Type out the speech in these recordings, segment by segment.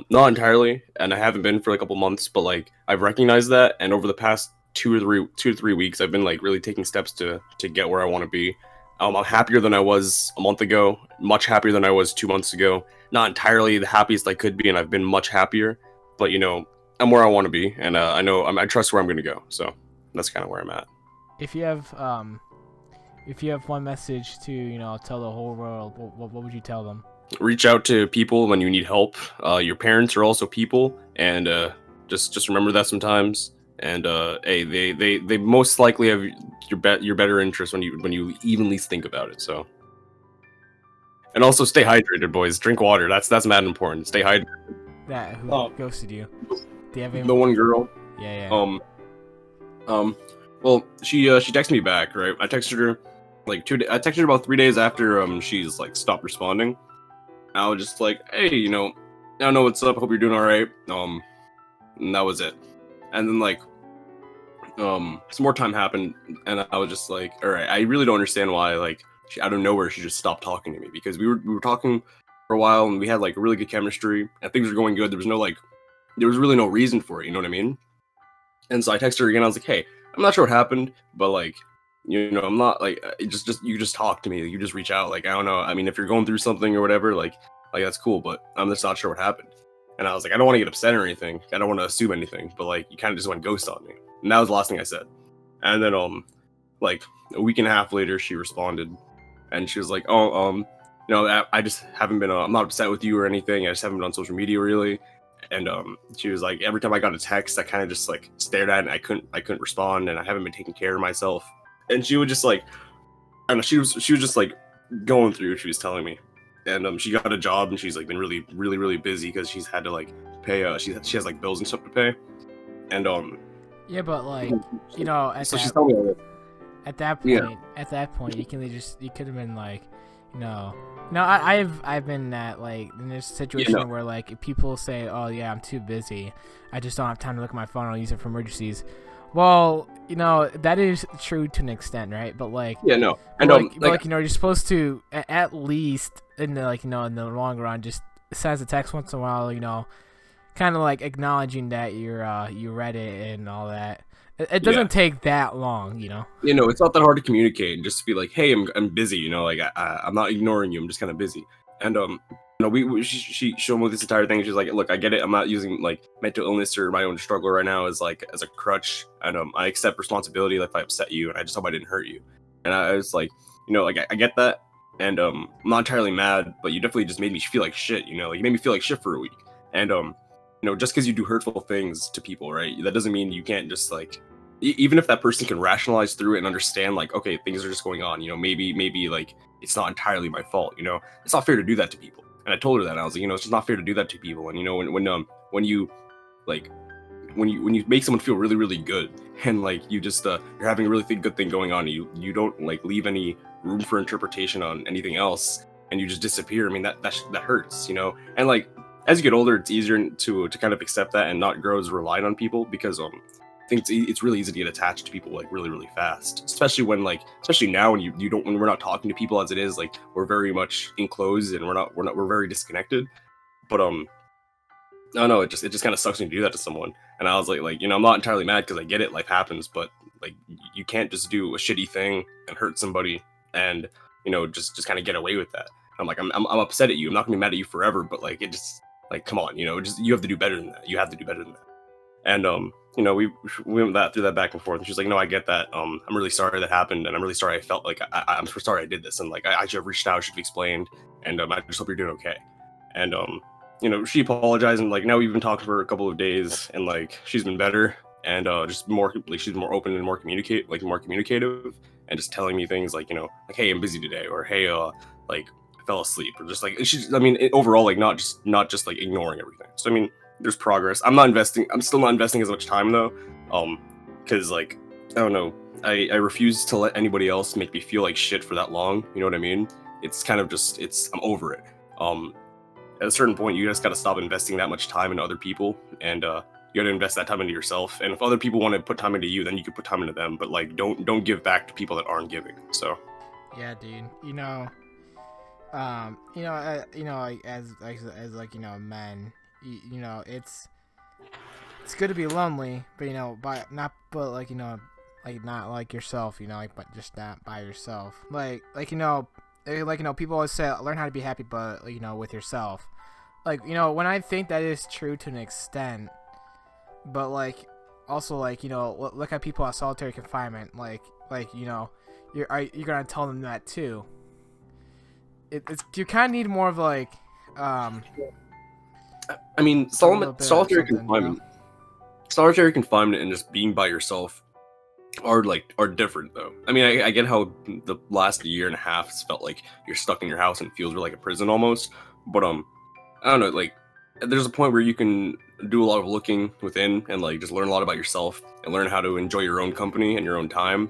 Not entirely, and I haven't been for like a couple months, but like I've recognized that, and over the past 2 to 3 weeks, I've been like really taking steps to get where I want to be. I'm happier than I was a month ago, much happier than I was 2 months ago. Not entirely the happiest I could be, and I've been much happier, but I'm where I want to be, and I know I trust where I'm going to go. So that's kind of where I'm at. If you have one message to tell the whole world, what would you tell them? Reach out to people when you need help. Your parents are also people, and just remember that sometimes. And hey, they most likely have your better interest when you even least think about it. So, and also stay hydrated, boys. Drink water. That's mad important. Stay hydrated. That who Oh, ghosted you? Do you have any? the one girl. Yeah, yeah. Um, well, she texted me back, right? I texted her like I texted her about 3 days after she's like stopped responding. I was just like, hey, I don't know what's up. Hope you're doing all right. And that was it. And then like, some more time happened, and I was just like, all right, I really don't understand why like she out of nowhere she just stopped talking to me because we were talking for a while and we had like really good chemistry and things were going good. There was really no reason for it. You know what I mean? And so I texted her again. I was like, hey, I'm not sure what happened, but like. I'm not like you just talk to me. You just reach out. Like I don't know. I mean, if you're going through something or whatever, like that's cool. But I'm just not sure what happened. And I was like, I don't want to get upset or anything. I don't want to assume anything. But like, you kind of just went ghost on me. And that was the last thing I said. And then like a week and a half later, she responded, and she was like, oh I just haven't been. I'm not upset with you or anything. I just haven't been on social media really. And she was like, every time I got a text, I kind of just like stared at it and I couldn't respond, and I haven't been taking care of myself. And she would just like, I don't know, she was just like going through what she was telling me. And she got a job and she's like been really really really busy because she's had to like pay she has like bills and stuff to pay. And Yeah, but like so she's telling me all that. at that Yeah. point, you could have been like, no, I've been at like in this situation no. where like if people say, oh yeah, I'm too busy, I just don't have time to look at my phone. I'll use it for emergencies. Well, that is true to an extent, right? But like, Yeah, no. but And like, you're supposed to at least in the in the long run just send us a text once in a while, kind of like acknowledging that you read it and all that. It doesn't take that long. it's not that hard to communicate and just be like, hey, I'm busy, like I'm not ignoring you, I'm just kind of busy. And she showed me this entire thing. She's like, look, I get it, I'm not using like mental illness or my own struggle right now as like as a crutch, and I accept responsibility if I upset you, and I just hope I didn't hurt you. And I was like, like I get that, and I'm not entirely mad, but you definitely just made me feel like shit. Like you made me feel like shit for a week. And just because you do hurtful things to people, right, that doesn't mean you can't just like even if that person can rationalize through it and understand like, okay, things are just going on, maybe like it's not entirely my fault. It's not fair to do that to people. And I told her that. I was like, it's just not fair to do that to people. And when you like when you make someone feel really really good, and like you just you're having a really good thing going on, you don't like leave any room for interpretation on anything else, and you just disappear. I mean, that hurts. And like as you get older, it's easier to kind of accept that and not grow as reliant on people, because I think it's really easy to get attached to people like really really fast, especially now when you don't when we're not talking to people as it is, like we're very much enclosed and we're very disconnected. But no, no, it just kind of sucks when you do that to someone. And I was like, I'm not entirely mad because I get it, life happens, but like you can't just do a shitty thing and hurt somebody and just kind of get away with that. I'm like, I'm upset at you. I'm not gonna be mad at you forever, but like it just like come on, just you have to do better than that. You have to do better than that. And we went through that back and forth, and she's like, no, I get that. I'm really sorry that happened, and I'm really sorry I felt like I'm so sorry I did this, and like I should have reached out, should have explained, and I just hope you're doing okay. And she apologized, and like now we've been talking for a couple of days, and like she's been better, and just more like she's more open and more communicative, and just telling me things like like, hey, I'm busy today, or hey, like I fell asleep, or just like she's, I mean, overall, like not just like ignoring everything. So I mean, there's progress. I'm still not investing as much time though, because like I don't know, I refuse to let anybody else make me feel like shit for that long. You know what I mean? It's kind of just I'm over it. At a certain point, you just got to stop investing that much time into other people, and you got to invest that time into yourself. And if other people want to put time into you, then you can put time into them. But like, don't give back to people that aren't giving. So Yeah, dude. Like, as like men, you know, it's good to be lonely, but you know, but like you know, like not like yourself, you know, like but just not by yourself. Like you know, people always say learn how to be happy, but you know, with yourself. Like you know, when I think that is true to an extent, but like also like you know, look at people at solitary confinement, like you know, you're gonna tell them that too. It's you kind of need more of like I mean, a little bit of solitary something, you know? confinement, solitary confinement, and just being by yourself are different though. I mean, I get how the last year and a half has felt like you're stuck in your house and it feels like a prison almost. But I don't know, like there's a point where you can do a lot of looking within and like just learn a lot about yourself and learn how to enjoy your own company and your own time.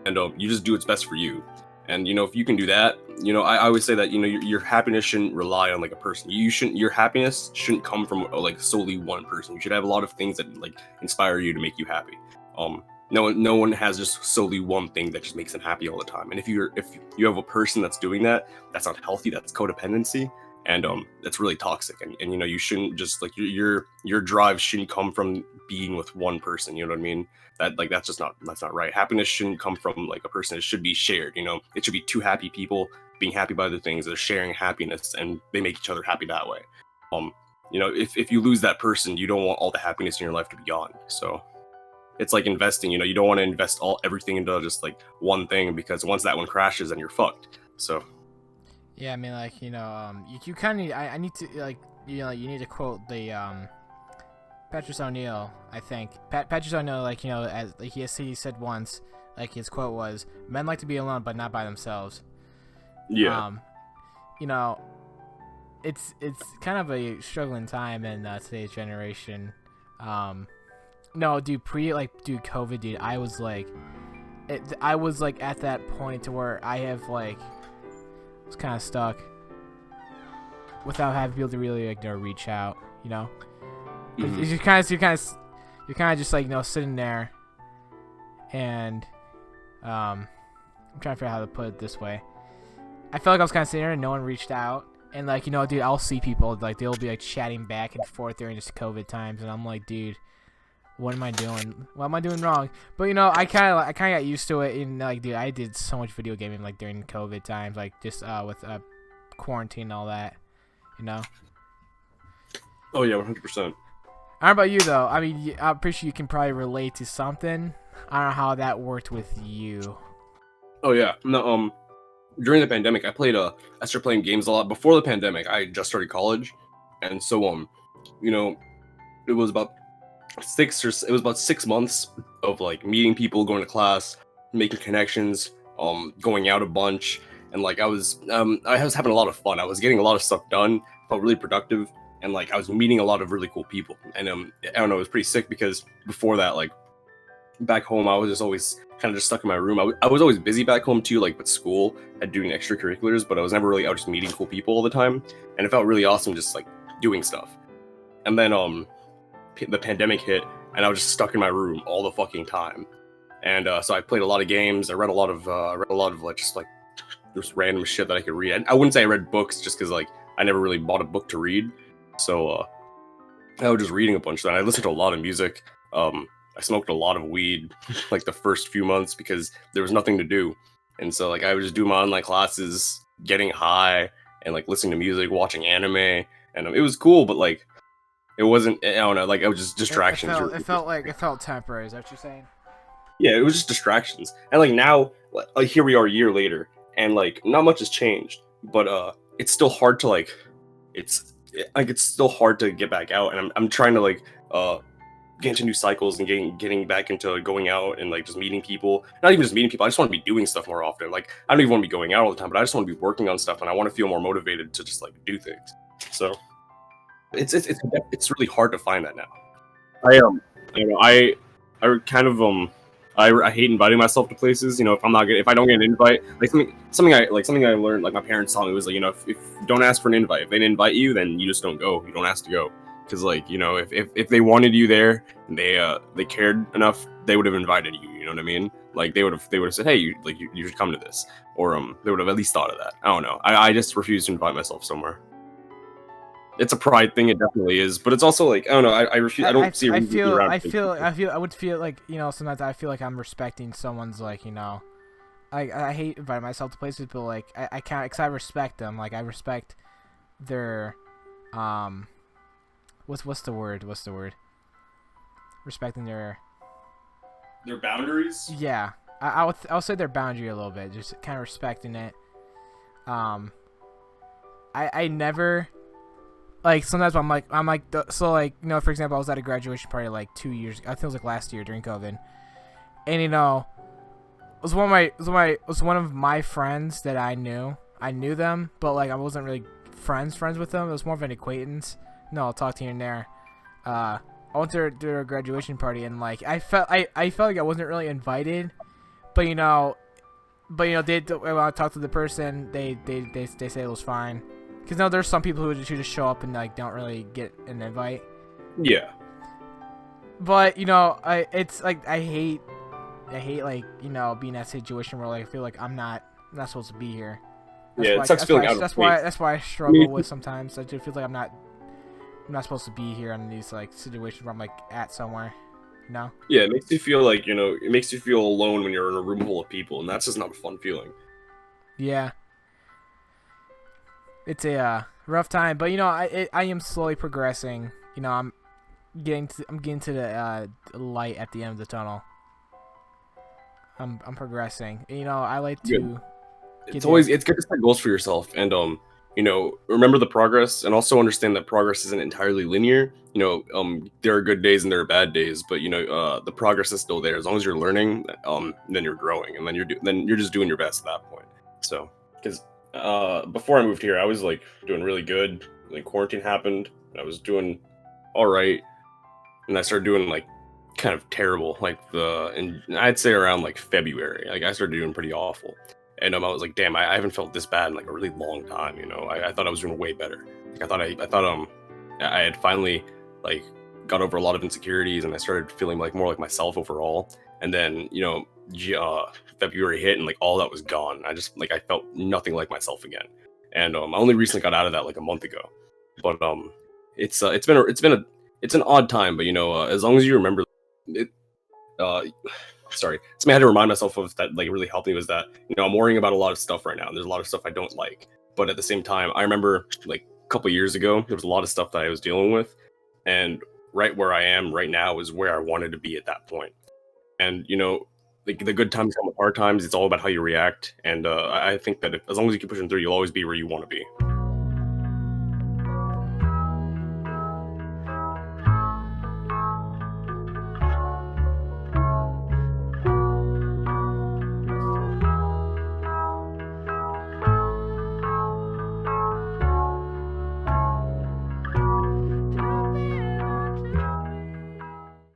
And you just do what's best for you. And you know, if you can do that, you know, I always say that you know your happiness shouldn't rely on like a person. Your happiness shouldn't come from like solely one person. You should have a lot of things that like inspire you to make you happy. No one has just solely one thing that just makes them happy all the time. And if you have a person that's doing that, that's not healthy. That's codependency, and that's really toxic. And you know, you shouldn't just like your drive shouldn't come from being with one person. You know what I mean? That's not right. Happiness shouldn't come from like a person. It should be shared. You know, it should be two happy people being happy by the things. They're sharing happiness and they make each other happy that way. You know, if you lose that person, you don't want all the happiness in your life to be gone. So it's like investing. You know, you don't want to invest everything into just like one thing, because once that one crashes, then you're fucked. So Yeah, I mean, like you know, you kind of I need to like you know you need to quote the Patrice O'Neal. I think Patrice O'Neal, like you know, as like he said once, like his quote was, "Men like to be alone, but not by themselves." yeah. You know, it's kind of a struggling time in today's generation. No, dude, COVID, dude, I was like at that point to where I have like was kind of stuck without having people to really like reach out, you know. Mhm. You're kind of just like you know sitting there, and I'm trying to figure out how to put it this way. I felt like I was kind of sitting there and no one reached out, and like you know, dude, I'll see people like they'll be like chatting back and forth during just COVID times, and I'm like, dude, what am I doing? What am I doing wrong? But you know, I kind of got used to it, and like, dude, I did so much video gaming like during COVID times, like just with quarantine and all that, you know. Oh yeah, 100%. I don't know about you though. I mean, I'm pretty sure you can probably relate to something. I don't know how that worked with you. Oh yeah. No. During the pandemic, I started playing games a lot. Before the pandemic, I just started college, and so you know, it was about 6 months of like meeting people, going to class, making connections, going out a bunch, and like I was having a lot of fun. I was getting a lot of stuff done, felt really productive, and like I was meeting a lot of really cool people. And I don't know, it was pretty sick because before that, like back home, I was just always kind of just stuck in my room. I was always busy back home too, like with school and doing extracurriculars, but I was never really out just meeting cool people all the time, and it felt really awesome just like doing stuff. And then the pandemic hit, and I was just stuck in my room all the fucking time. And so I played a lot of games. I read a lot of like just random shit that I could read. I wouldn't say I read books just because like I never really bought a book to read. So I was just reading a bunch of that. I listened to a lot of music. I smoked a lot of weed like the first few months because there was nothing to do. And so like I would just do my online classes, getting high and like listening to music, watching anime, and it was cool, but like it wasn't. I don't know. Like it was just distractions. It felt temporary. Is that what you're saying? Yeah, it was just distractions. And like now, like here we are a year later, and like not much has changed, but it's still hard to like, it's still hard to get back out, and I'm trying to like get into new cycles and getting back into going out and like just meeting people. Not even just meeting people. I just want to be doing stuff more often. Like I don't even want to be going out all the time, but I just want to be working on stuff, and I want to feel more motivated to just like do things. So it's really hard to find that now. I I don't know, I kind of I hate inviting myself to places. You know, if I don't get an invite, like something I learned, like my parents taught me was like, you know, if don't ask for an invite. If they didn't invite you, then you just don't go. You don't ask to go, because like you know, if they wanted you there, and they cared enough, they would have invited you. You know what I mean? Like they would have said, hey, you should come to this, or they would have at least thought of that. I don't know. I just refuse to invite myself somewhere. It's a pride thing, it definitely is, but it's also like I don't know. I refuse. I don't see a I reason to be feel around I fake feel people. I feel I would feel like, sometimes I feel like I'm respecting someone's, like, I hate inviting myself to places, but like I can't, because I respect them. Like, I respect their um what's the word? Respecting their, Their boundaries. yeah. I'll say their boundary a little bit, just kind of respecting it. Um, I never, like, sometimes so, like, for example, I was at a graduation party like 2 years. I think it was like last year during COVID, and it was one of my friends that I knew. I knew them, but like I wasn't really friends with them. It was more of an acquaintance. No, I'll talk to you in there. I went to their graduation party, and like I felt like I wasn't really invited, but they, when I talked to the person, they say it was fine. Because there's some people who just show up and like don't really get an invite. Yeah. But it's like I hate like being in that situation where like I feel like I'm not supposed to be here. Yeah, it sucks feeling out of place. That's why I struggle with sometimes. I just feel like I'm not supposed to be here in these like situations where I'm like at somewhere. Yeah, it makes you feel like it makes you feel alone when you're in a room full of people, and that's just not a fun feeling. Yeah. It's a rough time, but I am slowly progressing. I'm getting to the light at the end of the tunnel. I'm progressing. I like to. Good. It's good to set goals for yourself, and remember the progress, and also understand that progress isn't entirely linear. There are good days and there are bad days, but the progress is still there. As long as you're learning, then you're growing, and then you're just doing your best at that point. So, because before I moved here, I was like doing really good. Like quarantine happened, and I was doing all right, and I started doing like kind of terrible. Like and I'd say around like February, like I started doing pretty awful. And I was like, damn, I haven't felt this bad in like a really long time. I thought I was doing way better. Like I thought I had finally like got over a lot of insecurities, and I started feeling like more like myself overall. And then February hit, and like all that was gone. I felt nothing like myself again. And I only recently got out of that like a month ago. But it's an odd time. But as long as you remember it, sorry, something I had to remind myself of that like really helped me was that I'm worrying about a lot of stuff right now, and there's a lot of stuff I don't like. But at the same time, I remember like a couple years ago there was a lot of stuff that I was dealing with, and right where I am right now is where I wanted to be at that point. And like the good times come with hard times. It's all about how you react, and I think that as long as you keep pushing through, you'll always be where you want to be.